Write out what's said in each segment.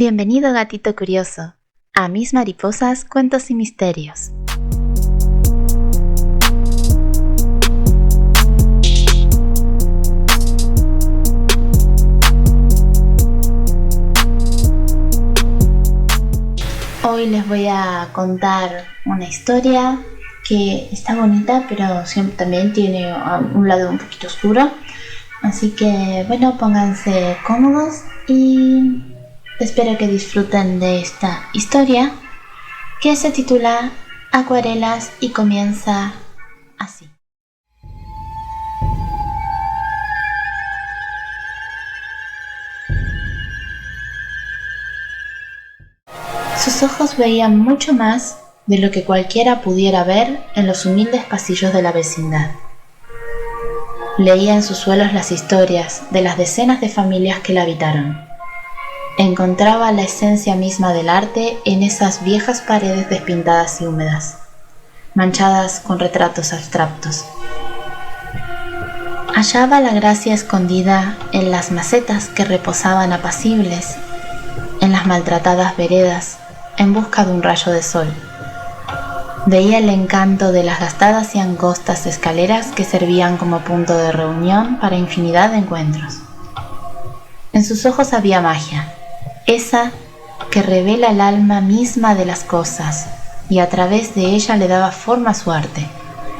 Bienvenido, gatito curioso, a Mis Mariposas, Cuentos y Misterios. Hoy les voy a contar una historia que está bonita, pero siempre también tiene un lado un poquito oscuro. Así que bueno, pónganse cómodos y espero que disfruten de esta historia que se titula Acuarelas y comienza así. Sus ojos veían mucho más de lo que cualquiera pudiera ver en los humildes pasillos de la vecindad. Leía en sus suelos las historias de las decenas de familias que la habitaron. Encontraba la esencia misma del arte en esas viejas paredes despintadas y húmedas, manchadas con retratos abstractos. Hallaba la gracia escondida en las macetas que reposaban apacibles, en las maltratadas veredas, en busca de un rayo de sol. Veía el encanto de las gastadas y angostas escaleras que servían como punto de reunión para infinidad de encuentros. En sus ojos había magia, esa que revela el alma misma de las cosas y a través de ella le daba forma a su arte,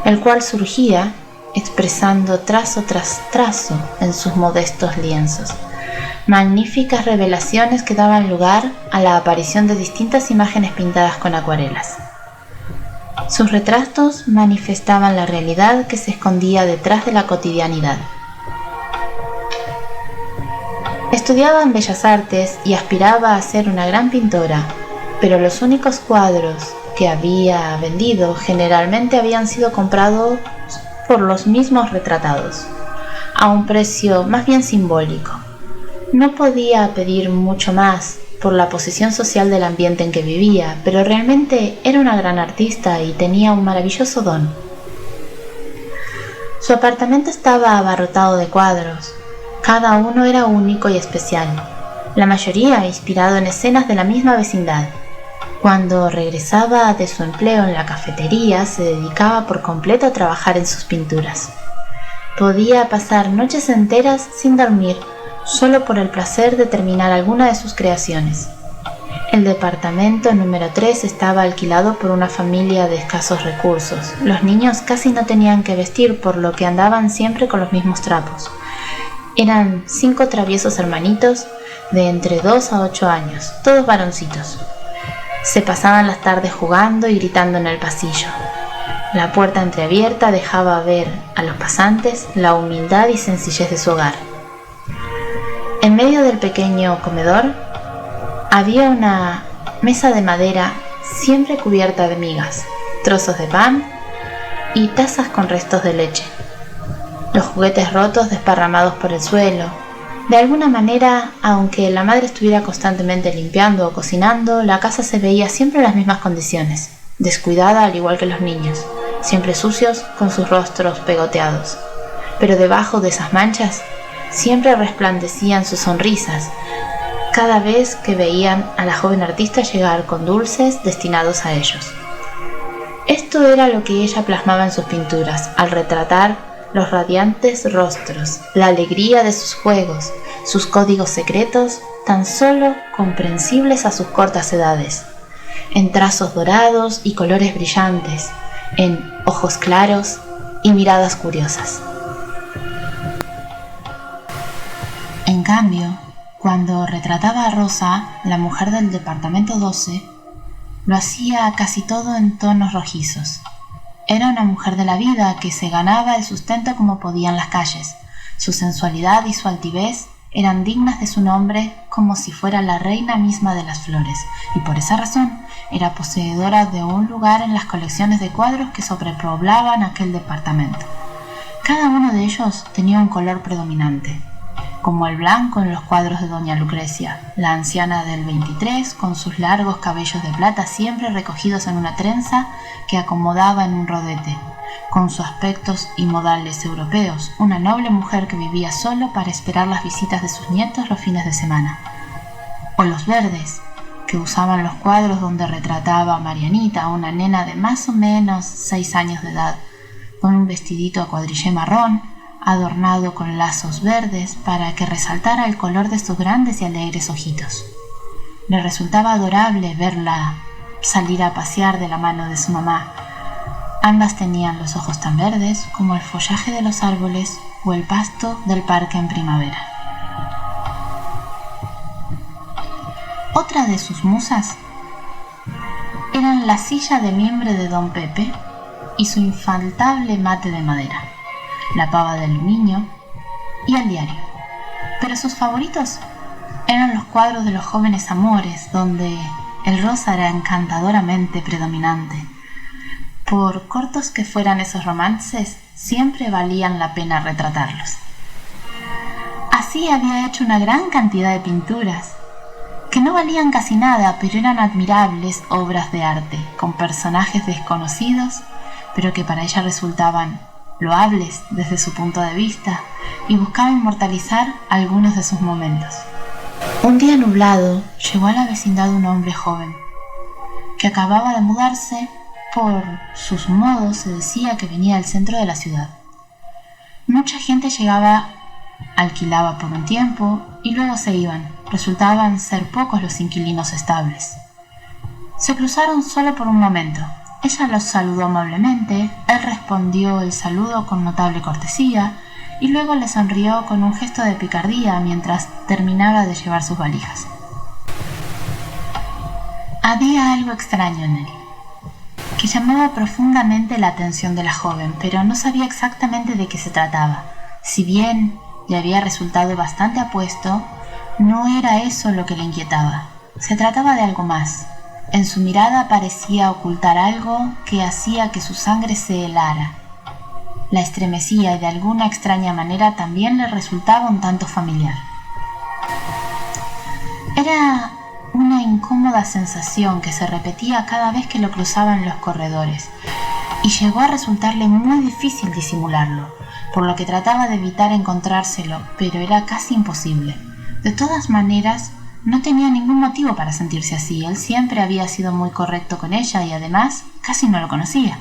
el cual surgía expresando trazo tras trazo en sus modestos lienzos. Magníficas revelaciones que daban lugar a la aparición de distintas imágenes pintadas con acuarelas. Sus retratos manifestaban la realidad que se escondía detrás de la cotidianidad. Estudiaba en Bellas Artes y aspiraba a ser una gran pintora, pero los únicos cuadros que había vendido generalmente habían sido comprados por los mismos retratados, a un precio más bien simbólico. No podía pedir mucho más por la posición social del ambiente en que vivía, pero realmente era una gran artista y tenía un maravilloso don. Su apartamento estaba abarrotado de cuadros. Cada uno era único y especial, la mayoría inspirado en escenas de la misma vecindad. Cuando regresaba de su empleo en la cafetería, se dedicaba por completo a trabajar en sus pinturas. Podía pasar noches enteras sin dormir, solo por el placer de terminar alguna de sus creaciones. El departamento número 3 estaba alquilado por una familia de escasos recursos. Los niños casi no tenían que vestir, por lo que andaban siempre con los mismos trapos. Eran 5 traviesos hermanitos de entre 2 a 8 años, todos varoncitos. Se pasaban las tardes jugando y gritando en el pasillo. La puerta entreabierta dejaba ver a los pasantes la humildad y sencillez de su hogar. En medio del pequeño comedor había una mesa de madera siempre cubierta de migas, trozos de pan y tazas con restos de leche. Los juguetes rotos desparramados por el suelo. De alguna manera, aunque la madre estuviera constantemente limpiando o cocinando, la casa se veía siempre en las mismas condiciones, descuidada al igual que los niños, siempre sucios con sus rostros pegoteados. Pero debajo de esas manchas siempre resplandecían sus sonrisas, cada vez que veían a la joven artista llegar con dulces destinados a ellos. Esto era lo que ella plasmaba en sus pinturas, al retratar los radiantes rostros, la alegría de sus juegos, sus códigos secretos, tan solo comprensibles a sus cortas edades, en trazos dorados y colores brillantes, en ojos claros y miradas curiosas. En cambio, cuando retrataba a Rosa, la mujer del departamento 12, lo hacía casi todo en tonos rojizos. Era una mujer de la vida que se ganaba el sustento como podía en las calles. Su sensualidad y su altivez eran dignas de su nombre, como si fuera la reina misma de las flores, y por esa razón era poseedora de un lugar en las colecciones de cuadros que sobrepoblaban aquel departamento. Cada uno de ellos tenía un color predominante, como el blanco en los cuadros de doña Lucrecia, la anciana del 23, con sus largos cabellos de plata siempre recogidos en una trenza que acomodaba en un rodete, con sus aspectos y modales europeos, una noble mujer que vivía solo para esperar las visitas de sus nietos los fines de semana. o los verdes, que usaban los cuadros donde retrataba a Marianita, una nena de más o menos 6 años de edad, con un vestidito a cuadrillé marrón, adornado con lazos verdes para que resaltara el color de sus grandes y alegres ojitos. Le resultaba adorable verla salir a pasear de la mano de su mamá. Ambas tenían los ojos tan verdes como el follaje de los árboles o el pasto del parque en primavera. Otra de sus musas eran la silla de mimbre de Don Pepe y su infaltable mate de madera, la pava de aluminio y el diario. Pero sus favoritos eran los cuadros de los jóvenes amores, donde el rosa era encantadoramente predominante. Por cortos que fueran esos romances, siempre valían la pena retratarlos. Así había hecho una gran cantidad de pinturas, que no valían casi nada, pero eran admirables obras de arte, con personajes desconocidos, pero que para ella resultaban loables desde su punto de vista, y buscaba inmortalizar algunos de sus momentos. Un día nublado llegó a la vecindad un hombre joven, que acababa de mudarse. Por sus modos se decía que venía del centro de la ciudad. Mucha gente llegaba, alquilaba por un tiempo y luego se iban. Resultaban ser pocos los inquilinos estables. Se cruzaron solo por un momento. Ella los saludó amablemente, él respondió el saludo con notable cortesía y luego le sonrió con un gesto de picardía mientras terminaba de llevar sus valijas. Había algo extraño en él, que llamaba profundamente la atención de la joven, pero no sabía exactamente de qué se trataba. Si bien le había resultado bastante apuesto, no era eso lo que le inquietaba. Se trataba de algo más. En su mirada parecía ocultar algo que hacía que su sangre se helara. La estremecía y de alguna extraña manera también le resultaba un tanto familiar. Era una incómoda sensación que se repetía cada vez que lo cruzaba en los corredores, y llegó a resultarle muy difícil disimularlo, por lo que trataba de evitar encontrárselo, pero era casi imposible. De todas maneras, no tenía ningún motivo para sentirse así. Él siempre había sido muy correcto con ella y además casi no lo conocía.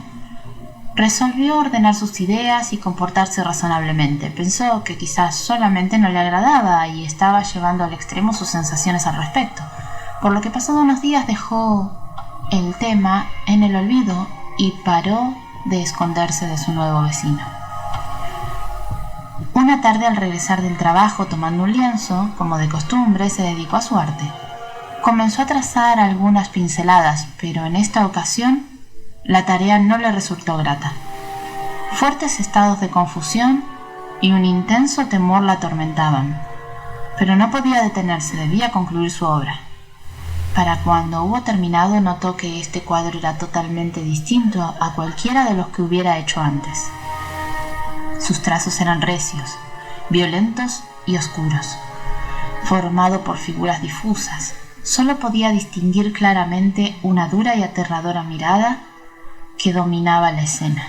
Resolvió ordenar sus ideas y comportarse razonablemente. Pensó que quizás solamente no le agradaba y estaba llevando al extremo sus sensaciones al respecto, por lo que pasados unos días dejó el tema en el olvido y paró de esconderse de su nuevo vecino. Una tarde, al regresar del trabajo tomando un lienzo, como de costumbre, se dedicó a su arte. Comenzó a trazar algunas pinceladas, pero en esta ocasión la tarea no le resultó grata. Fuertes estados de confusión y un intenso temor la atormentaban, pero no podía detenerse, debía concluir su obra. Para cuando hubo terminado, notó que este cuadro era totalmente distinto a cualquiera de los que hubiera hecho antes. Sus trazos eran recios, violentos y oscuros, formado por figuras difusas. Solo podía distinguir claramente una dura y aterradora mirada que dominaba la escena.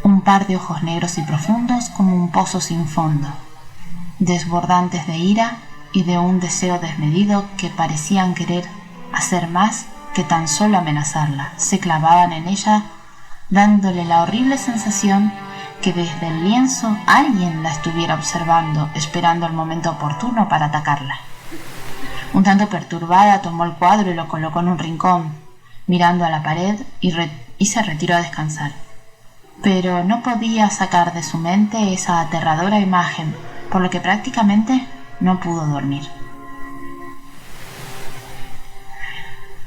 Un par de ojos negros y profundos como un pozo sin fondo, desbordantes de ira y de un deseo desmedido que parecían querer hacer más que tan solo amenazarla. Se clavaban en ella, dándole la horrible sensación que desde el lienzo alguien la estuviera observando, esperando el momento oportuno para atacarla. Un tanto perturbada, tomó el cuadro y lo colocó en un rincón, mirando a la pared y se retiró a descansar. Pero no podía sacar de su mente esa aterradora imagen, por lo que prácticamente no pudo dormir.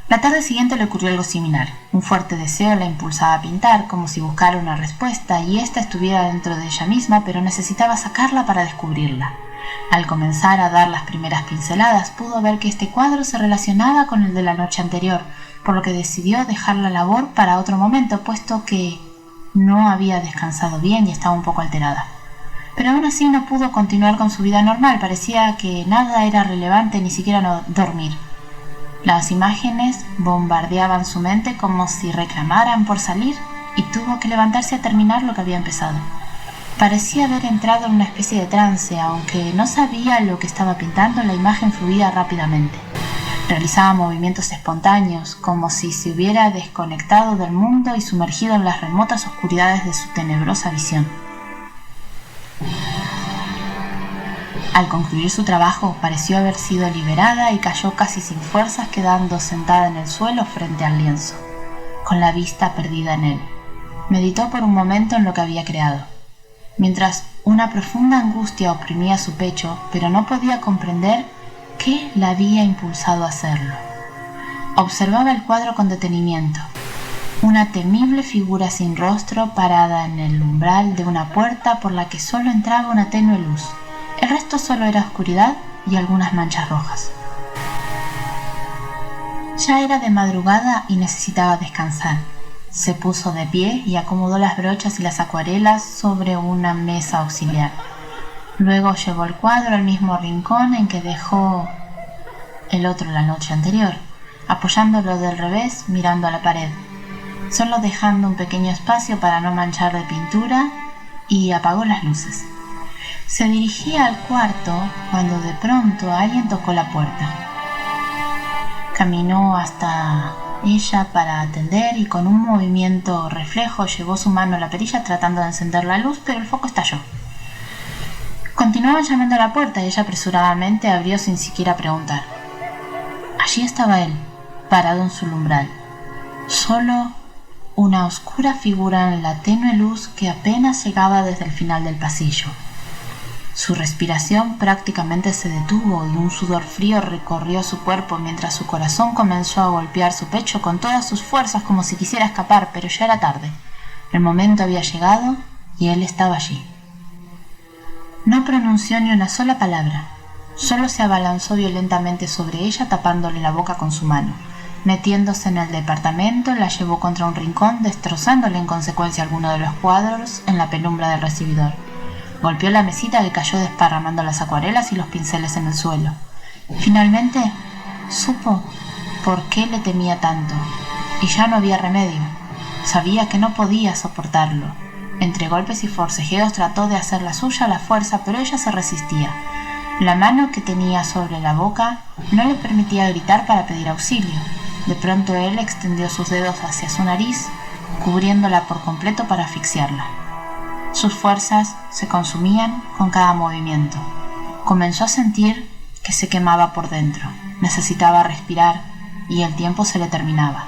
La tarde siguiente le ocurrió algo similar. Un fuerte deseo la impulsaba a pintar, como si buscara una respuesta, y ésta estuviera dentro de ella misma, pero necesitaba sacarla para descubrirla. Al comenzar a dar las primeras pinceladas, pudo ver que este cuadro se relacionaba con el de la noche anterior, por lo que decidió dejar la labor para otro momento, puesto que no había descansado bien y estaba un poco alterada. Pero aún así no pudo continuar con su vida normal. Parecía que nada era relevante, ni siquiera dormir. Las imágenes bombardeaban su mente como si reclamaran por salir, y tuvo que levantarse a terminar lo que había empezado. Parecía haber entrado en una especie de trance, aunque no sabía lo que estaba pintando, la imagen fluía rápidamente. Realizaba movimientos espontáneos, como si se hubiera desconectado del mundo y sumergido en las remotas oscuridades de su tenebrosa visión. Al concluir su trabajo, pareció haber sido liberada y cayó casi sin fuerzas, quedando sentada en el suelo frente al lienzo, con la vista perdida en él. Meditó por un momento en lo que había creado, mientras una profunda angustia oprimía su pecho, pero no podía comprender qué la había impulsado a hacerlo. Observaba el cuadro con detenimiento. Una temible figura sin rostro parada en el umbral de una puerta por la que solo entraba una tenue luz. El resto solo era oscuridad y algunas manchas rojas. Ya era de madrugada y necesitaba descansar. Se puso de pie y acomodó las brochas y las acuarelas sobre una mesa auxiliar. Luego llevó el cuadro al mismo rincón en que dejó el otro la noche anterior, apoyándolo del revés mirando a la pared, solo dejando un pequeño espacio para no manchar de pintura, y apagó las luces. Se dirigía al cuarto cuando de pronto alguien tocó la puerta. Caminó hasta ella para atender y con un movimiento reflejo llevó su mano a la perilla tratando de encender la luz, pero el foco estalló. Continuaban llamando a la puerta y ella apresuradamente abrió sin siquiera preguntar. Allí estaba él, parado en su umbral, solo una oscura figura en la tenue luz que apenas llegaba desde el final del pasillo. Su respiración prácticamente se detuvo y un sudor frío recorrió su cuerpo mientras su corazón comenzó a golpear su pecho con todas sus fuerzas como si quisiera escapar, pero ya era tarde. El momento había llegado y él estaba allí. No pronunció ni una sola palabra, solo se abalanzó violentamente sobre ella tapándole la boca con su mano. Metiéndose en el departamento, la llevó contra un rincón, destrozándole en consecuencia alguno de los cuadros en la penumbra del recibidor. Golpeó la mesita que cayó desparramando las acuarelas y los pinceles en el suelo. Finalmente, supo por qué le temía tanto, y ya no había remedio. Sabía que no podía soportarlo. Entre golpes y forcejeos trató de hacer la suya a la fuerza, pero ella se resistía. La mano que tenía sobre la boca no le permitía gritar para pedir auxilio. De pronto él extendió sus dedos hacia su nariz, cubriéndola por completo para asfixiarla. Sus fuerzas se consumían con cada movimiento. Comenzó a sentir que se quemaba por dentro. Necesitaba respirar y el tiempo se le terminaba.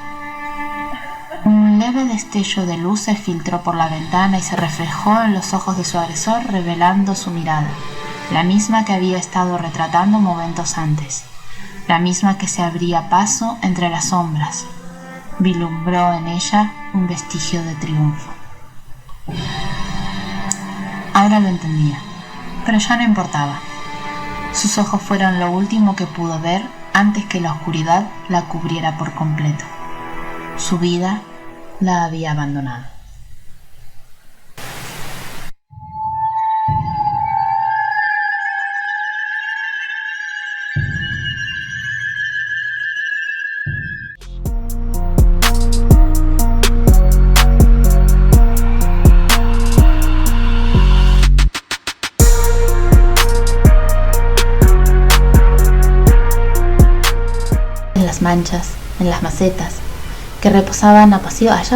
Un leve destello de luz se filtró por la ventana y se reflejó en los ojos de su agresor, revelando su mirada, la misma que había estado retratando momentos antes, la misma que se abría paso entre las sombras. Vislumbró en ella un vestigio de triunfo. Ahora lo entendía, pero ya no importaba. Sus ojos fueron lo último que pudo ver antes que la oscuridad la cubriera por completo. Su vida la había abandonado. En las manchas, en las macetas, que reposaban apacibles.